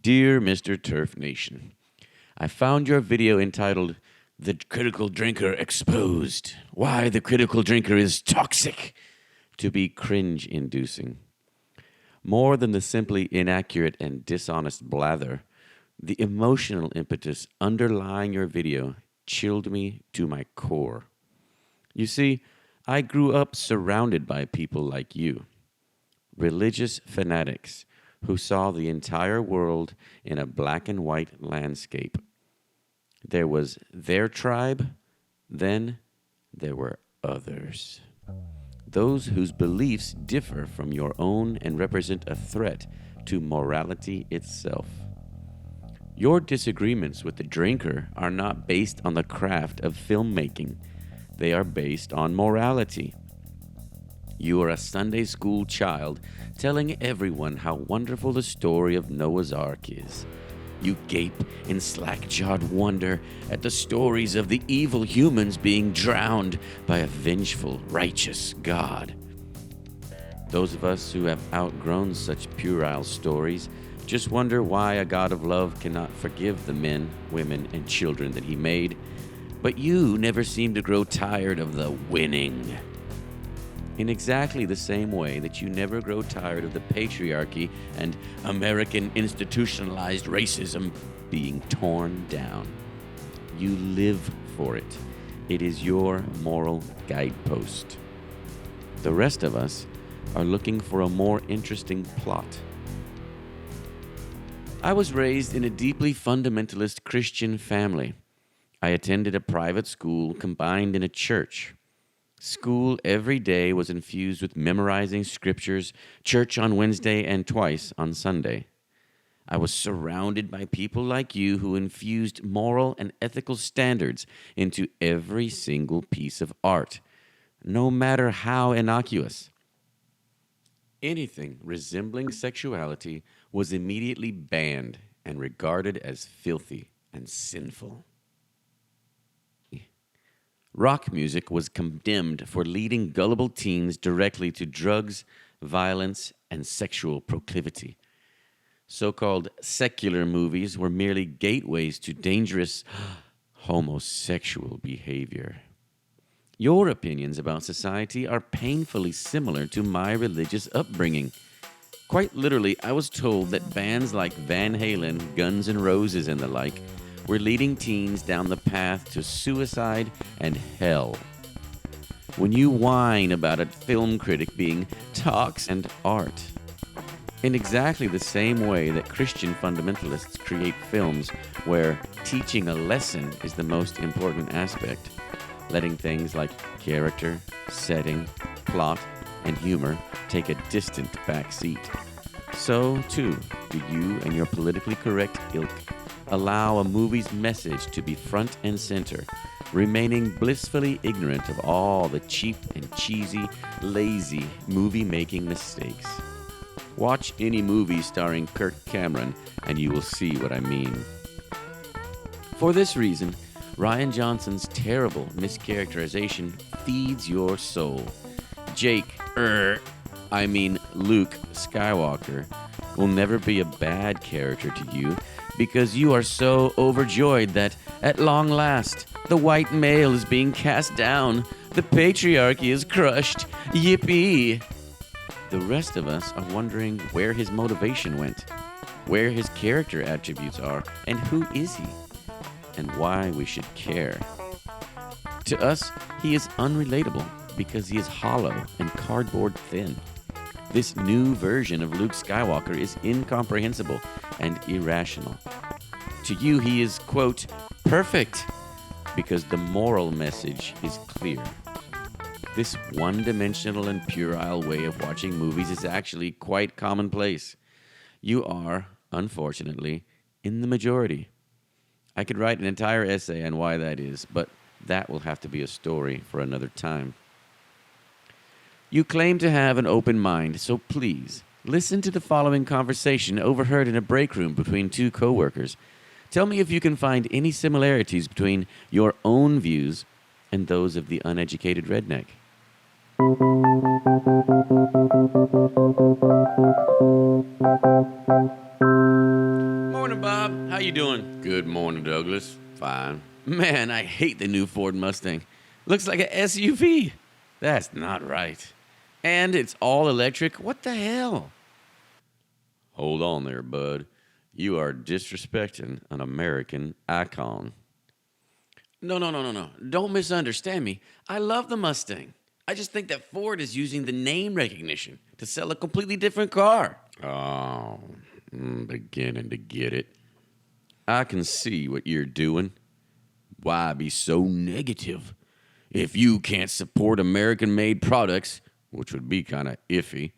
Dear Mr. Turf Nation, I found your video entitled The Critical Drinker Exposed, Why the Critical Drinker is Toxic, to be cringe-inducing. More than the simply inaccurate and dishonest blather, the emotional impetus underlying your video chilled me to my core. You see, I grew up surrounded by people like you, religious fanatics who saw the entire world in a black and white landscape. There was their tribe, then there were others. Those whose beliefs differ from your own and represent a threat to morality itself. Your disagreements with the drinker are not based on the craft of filmmaking. They are based on morality. You are a Sunday school child telling everyone how wonderful the story of Noah's Ark is. You gape in slack-jawed wonder at the stories of the evil humans being drowned by a vengeful, righteous God. Those of us who have outgrown such puerile stories just wonder why a God of love cannot forgive the men, women, and children that he made. But you never seem to grow tired of the winning. In exactly the same way that you never grow tired of the patriarchy and American institutionalized racism being torn down. You live for it. It is your moral guidepost. The rest of us are looking for a more interesting plot. I was raised in a deeply fundamentalist Christian family. I attended a private school combined in a church. School every day was infused with memorizing scriptures, church on Wednesday and twice on Sunday. I was surrounded by people like you who infused moral and ethical standards into every single piece of art, no matter how innocuous. Anything resembling sexuality was immediately banned and regarded as filthy and sinful. Rock music was condemned for leading gullible teens directly to drugs, violence, and sexual proclivity. So-called secular movies were merely gateways to dangerous homosexual behavior. Your opinions about society are painfully similar to my religious upbringing. Quite literally, I was told that bands like Van Halen, Guns N' Roses, and the like were leading teens down the path to suicide and hell. When you whine about a film critic being toxic and art, in exactly the same way that Christian fundamentalists create films where teaching a lesson is the most important aspect, letting things like character, setting, plot, and humor take a distant back seat. So, too, do you and your politically correct ilk allow a movie's message to be front and center, remaining blissfully ignorant of all the cheap and cheesy, lazy movie-making mistakes. Watch any movie starring Kirk Cameron and you will see what I mean. For this reason, Rian Johnson's terrible mischaracterization feeds your soul. Luke Skywalker will never be a bad character to you because you are so overjoyed that, at long last, the white male is being cast down. The patriarchy is crushed. Yippee! The rest of us are wondering where his motivation went, where his character attributes are, and who is he, and why we should care. To us, he is unrelatable because he is hollow and cardboard thin. This new version of Luke Skywalker is incomprehensible and irrational. To you, he is, quote, perfect, because the moral message is clear. This one-dimensional and puerile way of watching movies is actually quite commonplace. You are, unfortunately, in the majority. I could write an entire essay on why that is, but that will have to be a story for another time. You claim to have an open mind, so please, listen to the following conversation overheard in a break room between two coworkers. Tell me if you can find any similarities between your own views and those of the uneducated redneck. you doing? Good morning, Douglas. Fine. Man, I hate the new Ford Mustang. Looks like a SUV. That's not right. And it's all electric. What the hell? Hold on there, bud. You are disrespecting an American icon. No. Don't misunderstand me. I love the Mustang. I just think that Ford is using the name recognition to sell a completely different car. Oh, beginning to get it. I can see what you're doing. Why be so negative? If you can't support American-made products, which would be kind of iffy,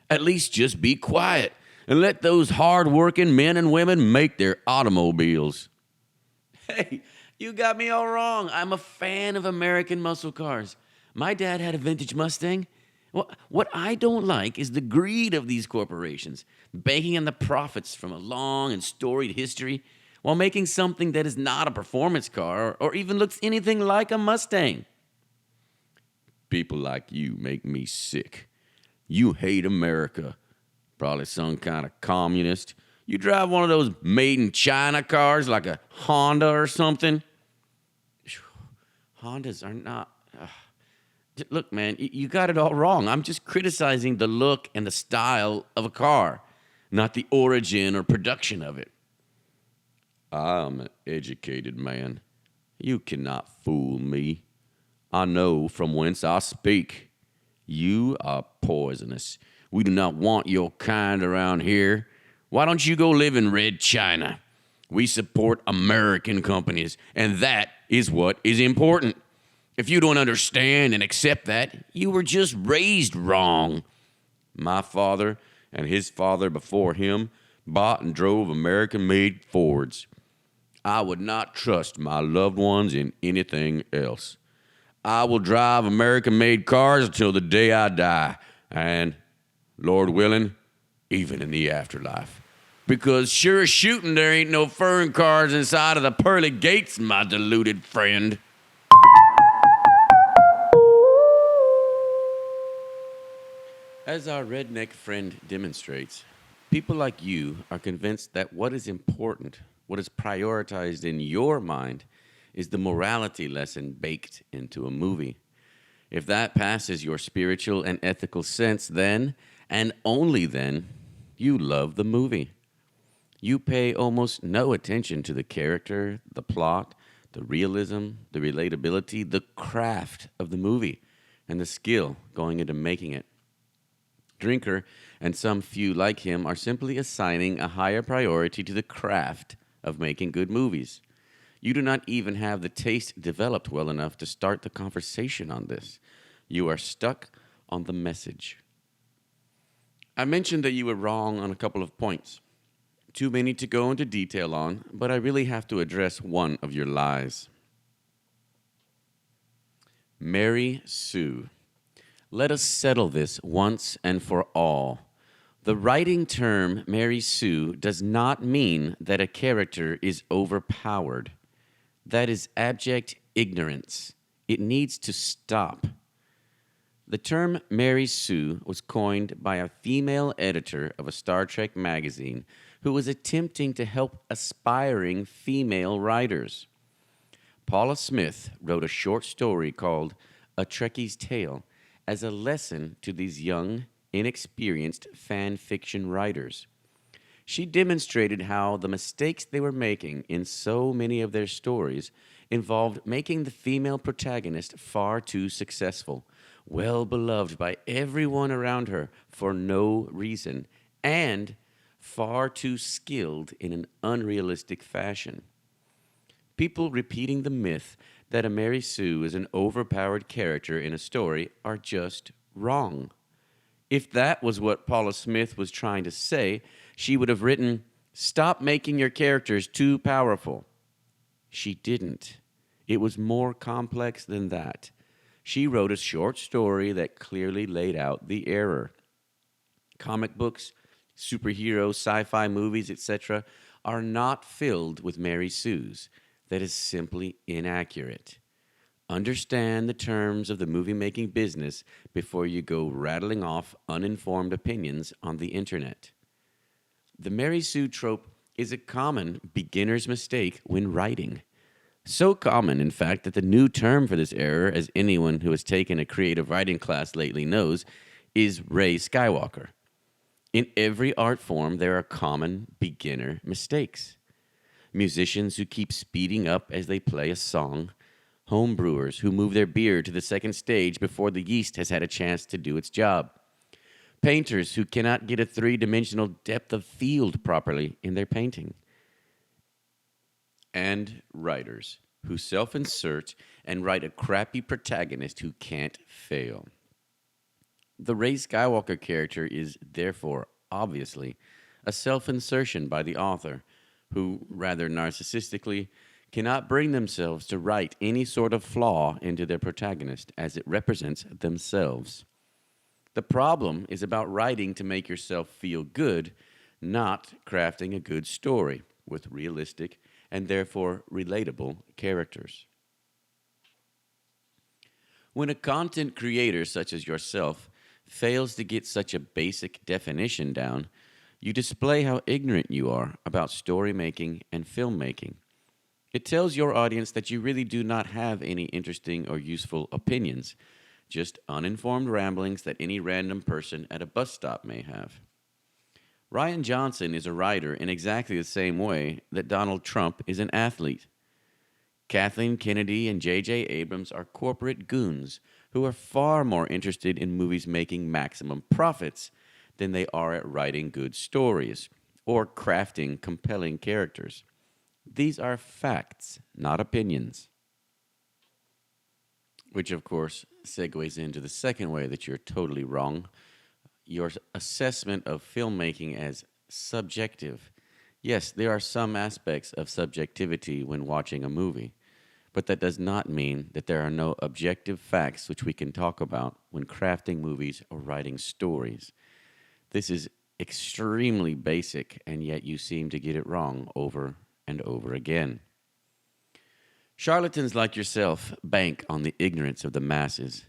at least just be quiet and let those hard-working men and women make their automobiles. Hey, you got me all wrong. I'm a fan of American muscle cars. My dad had a vintage Mustang. What I don't like is the greed of these corporations, banking on the profits from a long and storied history while making something that is not a performance car or even looks anything like a Mustang. People like you make me sick. You hate America. Probably some kind of communist. You drive one of those made-in-China cars like a Honda or something. Hondas are not... Look, man, you got it all wrong. I'm just criticizing the look and the style of a car, not the origin or production of it. I'm an educated man. You cannot fool me. I know from whence I speak. You are poisonous. We do not want your kind around here. Why don't you go live in Red China? We support American companies, and that is what is important. If you don't understand and accept that, you were just raised wrong. My father and his father before him bought and drove American-made Fords. I would not trust my loved ones in anything else. I will drive American-made cars until the day I die, and, Lord willing, even in the afterlife. Because sure as shooting, there ain't no foreign cars inside of the pearly gates, my deluded friend. As our redneck friend demonstrates, people like you are convinced that what is important, what is prioritized in your mind, is the morality lesson baked into a movie. If that passes your spiritual and ethical sense, then, and only then, you love the movie. You pay almost no attention to the character, the plot, the realism, the relatability, the craft of the movie, and the skill going into making it. Drinker and some few like him are simply assigning a higher priority to the craft of making good movies. You do not even have the taste developed well enough to start the conversation on this. You are stuck on the message. I mentioned that you were wrong on a couple of points. Too many to go into detail on, but I really have to address one of your lies. Mary Sue. Let us settle this once and for all. The writing term Mary Sue does not mean that a character is overpowered. That is abject ignorance. It needs to stop. The term Mary Sue was coined by a female editor of a Star Trek magazine who was attempting to help aspiring female writers. Paula Smith wrote a short story called A Trekkie's Tale as a lesson to these young, inexperienced fan fiction writers. She demonstrated how the mistakes they were making in so many of their stories involved making the female protagonist far too successful, well beloved by everyone around her for no reason, and far too skilled in an unrealistic fashion. People repeating the myth that a Mary Sue is an overpowered character in a story are just wrong. If that was what Paula Smith was trying to say, she would have written, "Stop making your characters too powerful." She didn't. It was more complex than that. She wrote a short story that clearly laid out the error. Comic books, superhero, sci-fi movies, etc., are not filled with Mary Sues. That is simply inaccurate. Understand the terms of the movie-making business before you go rattling off uninformed opinions on the internet. The Mary Sue trope is a common beginner's mistake when writing. So common, in fact, that the new term for this error, as anyone who has taken a creative writing class lately knows, is Ray Skywalker. In every art form, there are common beginner mistakes. Musicians who keep speeding up as they play a song, home brewers who move their beer to the second stage before the yeast has had a chance to do its job, painters who cannot get a three-dimensional depth of field properly in their painting, and writers who self-insert and write a crappy protagonist who can't fail. The Ray Skywalker character is, therefore, obviously, a self-insertion by the author, who, rather narcissistically, cannot bring themselves to write any sort of flaw into their protagonist, as it represents themselves. The problem is about writing to make yourself feel good, not crafting a good story with realistic and therefore relatable characters. When a content creator such as yourself fails to get such a basic definition down, you display how ignorant you are about story making and filmmaking. It tells your audience that you really do not have any interesting or useful opinions, just uninformed ramblings that any random person at a bus stop may have. Rian Johnson is a writer in exactly the same way that Donald Trump is an athlete. Kathleen Kennedy and J.J. Abrams are corporate goons who are far more interested in movies making maximum profits than they are at writing good stories or crafting compelling characters. These are facts, not opinions. Which, of course, segues into the second way that you're totally wrong. Your assessment of filmmaking as subjective. Yes, there are some aspects of subjectivity when watching a movie, but that does not mean that there are no objective facts which we can talk about when crafting movies or writing stories. This is extremely basic, and yet you seem to get it wrong over and over again. Charlatans like yourself bank on the ignorance of the masses.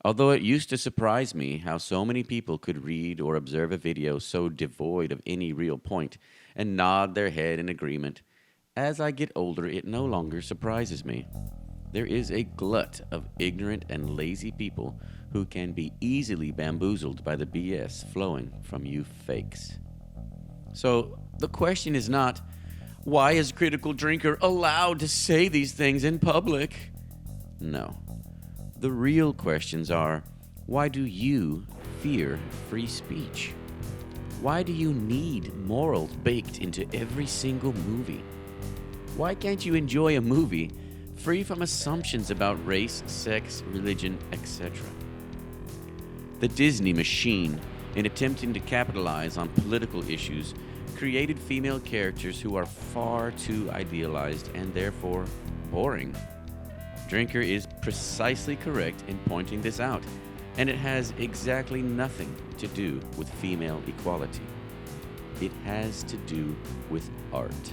Although it used to surprise me how so many people could read or observe a video so devoid of any real point and nod their head in agreement, as I get older, it no longer surprises me. There is a glut of ignorant and lazy people who can be easily bamboozled by the BS flowing from you fakes. So the question is not, why is Critical Drinker allowed to say these things in public? No. The real questions are, why do you fear free speech? Why do you need morals baked into every single movie? Why can't you enjoy a movie free from assumptions about race, sex, religion, etc.? The Disney machine, in attempting to capitalize on political issues, created female characters who are far too idealized and therefore boring. Drinker is precisely correct in pointing this out, and it has exactly nothing to do with female equality. It has to do with art.